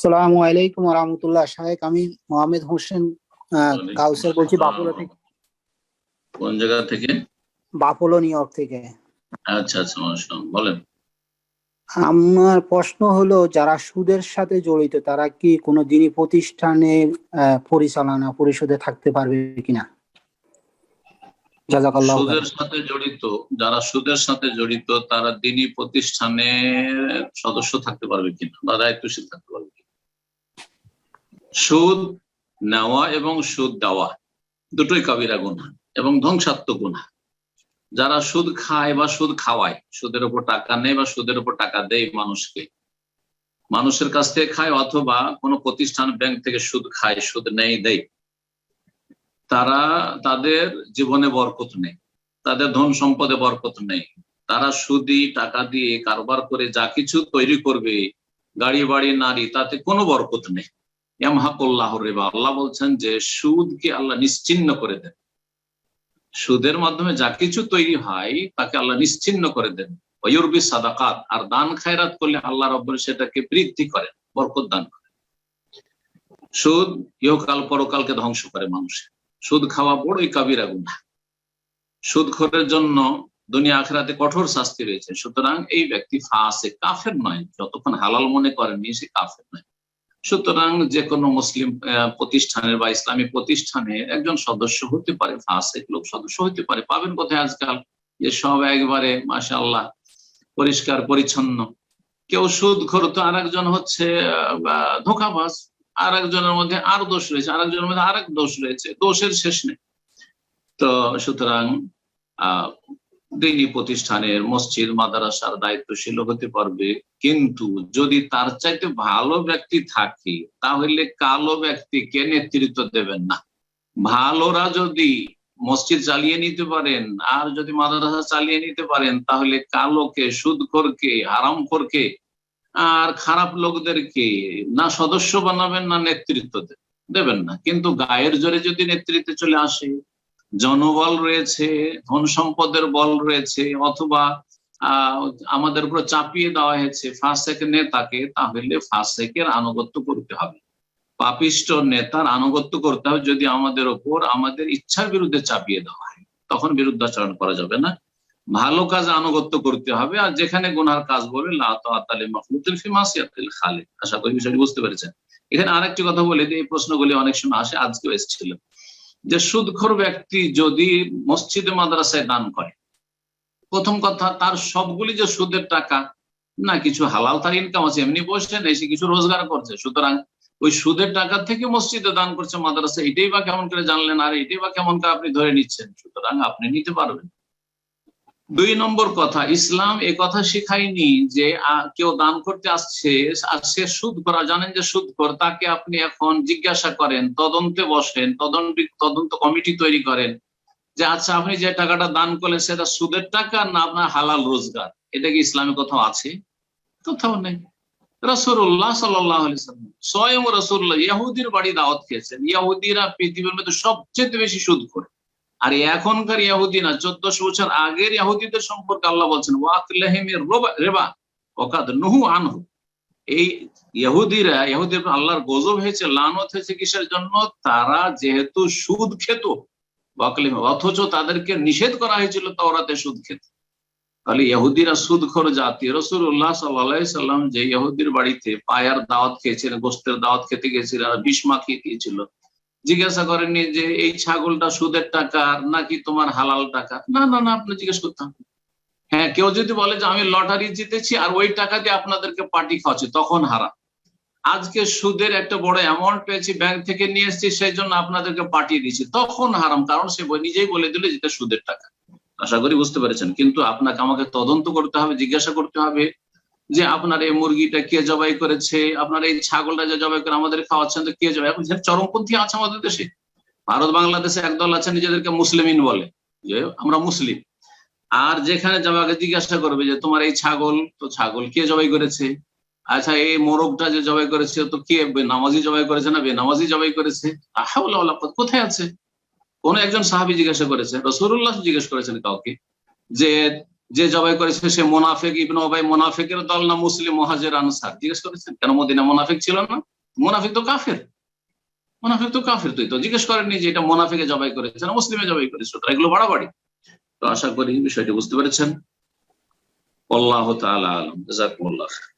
আসসালামু আলাইকুম ওয়া রাহমাতুল্লাহ। শাহেখ আমি মোহাম্মদ হোসেন ওয়ালাইকুম কাউসার বলছি বাফলো আসসালাম। থেকে। কোন জায়গা থেকে? বাফলো নিউ ইয়র্ক থেকে। আচ্ছা আচ্ছা, মাশাআল্লাহ, বলেন। আমার প্রশ্ন হলো, যারা সুদের সাথে জড়িত তারা কি কোনো দিনী প্রতিষ্ঠানের পরিচালনা পরিষদে থাকতে পারবে কিনা? জাযাকাল্লাহু সুদের খাইরান। সাথে জড়িত, যারা সুদের সাথে জড়িত তারা দিনী প্রতিষ্ঠানের সদস্য থাকতে পারবে কিনা বা দায়িত্বশীল থাকতে পারবে কিনা? সুদ নেওয়া এবং সুদ দেওয়া দুটোই কাবিরা গুনাহ এবং ধ্বংসাত্মক গুনাহ। যারা সুদ খায় বা সুদ খাওয়ায়, সুদের উপর টাকা নেয় বা সুদের উপর টাকা দেয় মানুষকে, মানুষের কাছ থেকে খায় অথবা কোনো প্রতিষ্ঠান ব্যাংক থেকে সুদ খায়, সুদ নেই দেয়, তারা তাদের জীবনে বরকত নেই, তাদের ধন সম্পদে বরকত নেই। তারা সুদি টাকা দিয়ে কারবার করে যা কিছু তৈরি করবে, গাড়ি বাড়ি নারী, তাতে কোনো বরকত নেই। ইয়ামহাকুল্লাহুর রিবা, আল্লাহ বলছেন যে সুদকে আল্লাহ নিশ্চিহ্ন করে দেন। সুদের মাধ্যমে যা কিছু তৈরি হয় তাকে আল্লাহ নিশ্চিহ্ন করে দেন। ওয়ুরবি সাদাকাত, আর দান খায়রাত করলে আল্লাহ রাব্বুল সেটাকে বৃদ্ধি করেন, বরকত দান করেন। সুদ ইহকাল পরকালকে ধ্বংস করে মানুষের। সুদ খাওয়া বড়ই কাবিরা গুনাহ। সুদখোরের জন্য দুনিয়া আখিরাতে কঠোর শাস্তি রয়েছে। সুতরাং এই ব্যক্তি ফাসিক, কাফের নয়, যতক্ষণ হালাল মনে করেননি সে কাফের নয়। সুতরাং যে কোনো মুসলিম প্রতিষ্ঠানের বা ইসলামী প্রতিষ্ঠানের একজন সদস্য হতে পারে, ফাসিক লোক সদস্য হতে পারে। পাবেন কোথায় আজকাল যে সব একবারে মাশাআল্লাহ পরিষ্কার পরিচ্ছন্ন। কেউ সুদখোর তো আর একজন হচ্ছে ধোঁকাবাজ, আর একজনের মধ্যে আর দোষ রয়েছে, আর একজনের মধ্যে আর এক দোষ রয়েছে, দোষের শেষ নেই। তো সুতরাং দিনী প্রতিষ্ঠানের মসজিদ মাদ্রাসার দায়িত্বশীল হতে পারবে, কিন্তু যদি তার চাইতে ভালো ব্যক্তি থাকে তাহলে কালো ব্যক্তিকে নেতৃত্ব দেবেন না। ভালোরা যদি মসজিদ চালিয়ে নিতে পারেন আর যদি মাদ্রাসা চালিয়ে নিতে পারেন, তাহলে কালোকে, সুদখোরকে, হারামখোরকে আর খারাপ লোকদেরকে না সদস্য বানাবেন না নেতৃত্ব দেবেন না। কিন্তু গায়ের জোরে যদি নেতৃত্বে চলে আসে, জনবল রয়েছে, ধন সম্পদের বল রয়েছে, অথবা আমাদের উপর চাপিয়ে দেওয়া হয়েছে ফাসেক নেতাকে, তাহলে ফাসেকের আনুগত্য করতে হবে, পাপিষ্ট নেতার আনুগত্য করতে হবে। যদি আমাদের উপর আমাদের ইচ্ছার বিরুদ্ধে চাপিয়ে দেওয়া হয় তখন বিরুদ্ধাচরণ করা যাবে না, ভালো কাজে আনুগত্য করতে হবে। আর যেখানে গুনার কাজ বলে লা তাআতা লি মাখলুকিন ফি মাসিয়াতিল খালিক। আশা করি বিষয়টি বুঝতে পেরেছেন। এখানে আরেকটি কথা বলে দিই, এই প্রশ্নগুলি অনেক সময় আসে, আজকেও এসেছিল, যে সুদখোর ব্যক্তি যদি মসজিদে মাদ্রাসায় দান করে, প্রথম কথা তার সবগুলি যে সুদের টাকা না, কিছু হালাল তার ইনকাম আছে, এমনি বসে নেই, সে কিছু রোজগার করছে। সুতরাং ওই সুদের টাকা থেকে মসজিদে দান করছে, মাদ্রাসা, এটাই বা কেমন করে জানলেন, আর এটাই বা কেমন করে আপনি ধরে নিচ্ছেন? সুতরাং আপনি নিতে পারবেন। 2 নম্বর কথা, ইসলাম এ কথা শেখায়নি যে কেউ দান করতে আসছে আর সে সুদ করা, জানেন যে সুদ কর, তাকে আপনি এখন জিজ্ঞাসা করেন, তদন্তে বসেন, তদন্ত কমিটি তৈরি করেন যে আচ্ছা আপনি যে টাকাটা দান করলেন সেটা সুদের টাকা না আপনার হালাল রোজগার। এটা কি ইসলামে কোথাও আছে? কোথাও নেই। রাসূলুল্লাহ সাল্লাল্লাহু আলাইহি ওয়াসাল্লাম, স্বয়ং রাসূলুল্লাহ ইহুদির বাড়ি দাওয়াত খেয়েছেন। ইহুদিরা পৃথিবীর মধ্যে সবচেয়ে বেশি সুদ করে। আর এখনকার ইহুদি না, 1400 বছর আগের ইহুদিদের সম্পর্কে আল্লাহ বলছেন ওয়াকলাহিমির রিবা ওয়াকাদ নুহু আনহু। এই ইহুদিরা, ইহুদির আল্লাহর গজব হয়েছে, লানত হয়েছে কিসের জন্য? তারা যেহেতু সুদ খেত, অথচ তাদেরকে নিষেধ করা হয়েছিল তাওরাতে সুদ খেতে। তাহলে ইহুদিরা সুদখোর জাতি। রাসূলুল্লাহ সাল্লাল্লাহু আলাইহি সাল্লাম যে ইহুদির বাড়িতে পায়ার দাওয়াত খেয়েছিলেন, গোশতের দাওয়াত খেতে গেছিলেন, আর বিষ মাখিয়ে দিয়েছিল, জিজ্ঞাসা করেননি যে এই ছাগলটা সুদের টাকা নাকি তোমার হালাল টাকা? না না না, আপনি জিজ্ঞেস করতাম। হ্যাঁ, কেউ যদি বলে যে আমি লটারি জিতেছি আর ওই টাকা দিয়ে আপনাদেরকে পার্টি খাওয়াচ্ছি, তখন হারাম। আজকে সুদের একটা বড় অ্যামাউন্ট পেয়েছি, ব্যাংক থেকে নিয়ে এসেছি, সেই জন্য আপনাদেরকে পাঠিয়ে দিচ্ছি, তখন হারাম, কারণ সে নিজেই বলে দিল যেটা সুদের টাকা। আশা করি বুঝতে পেরেছেন। কিন্তু আপনাকে আমাকে তদন্ত করতে হবে, জিজ্ঞাসা করতে হবে যে আপনার এই মুরগিটা কে জবাই করেছে, আপনার এই ছাগলটা যে জবাই করে আমাদের খাওয়াচ্ছেন তো কে জবাই। এখন চরমপন্থী আছে আমাদের দেশে, ভারত বাংলাদেশে একদল আছে নিজেদেরকে মুসলিমিন বলে যে আমরা মুসলিম, আর যেখানে যাবে জিজ্ঞাসা করবে যে তোমার এই ছাগল, তো ছাগল কে জবাই করেছে? আচ্ছা এই মোরগটা যে জবাই করেছে তো কে, বেনামাজি জবাই করেছে না বেনামাজি জবাই করেছে? কোথায় আছে? কোন একজন সাহাবী জিজ্ঞাসা করেছে, রাসূলুল্লাহ জিজ্ঞেস করেছেন কাউকে যে যে জবাই করেছে সে মুনাফিক, ইবনে উবাই মুনাফিকের দল না মুসলিম মুহাজির আনসার? জিজ্ঞেস করেছেন। কেন মদিনা মুনাফিক ছিল না? মুনাফিক তো কাফের, মুনাফিক তো কাফের। তুই তো জিজ্ঞেস করেননি যে এটা মুনাফিকে জবাই করেছে না মুসলিমে জবাই করেছে, সুতরাং এগুলো বাড়াবাড়ি। তো আশা করি বিষয়টি বুঝতে পেরেছেন। আল্লাহ তাআলা আলাম। জাযাকুমুল্লাহ।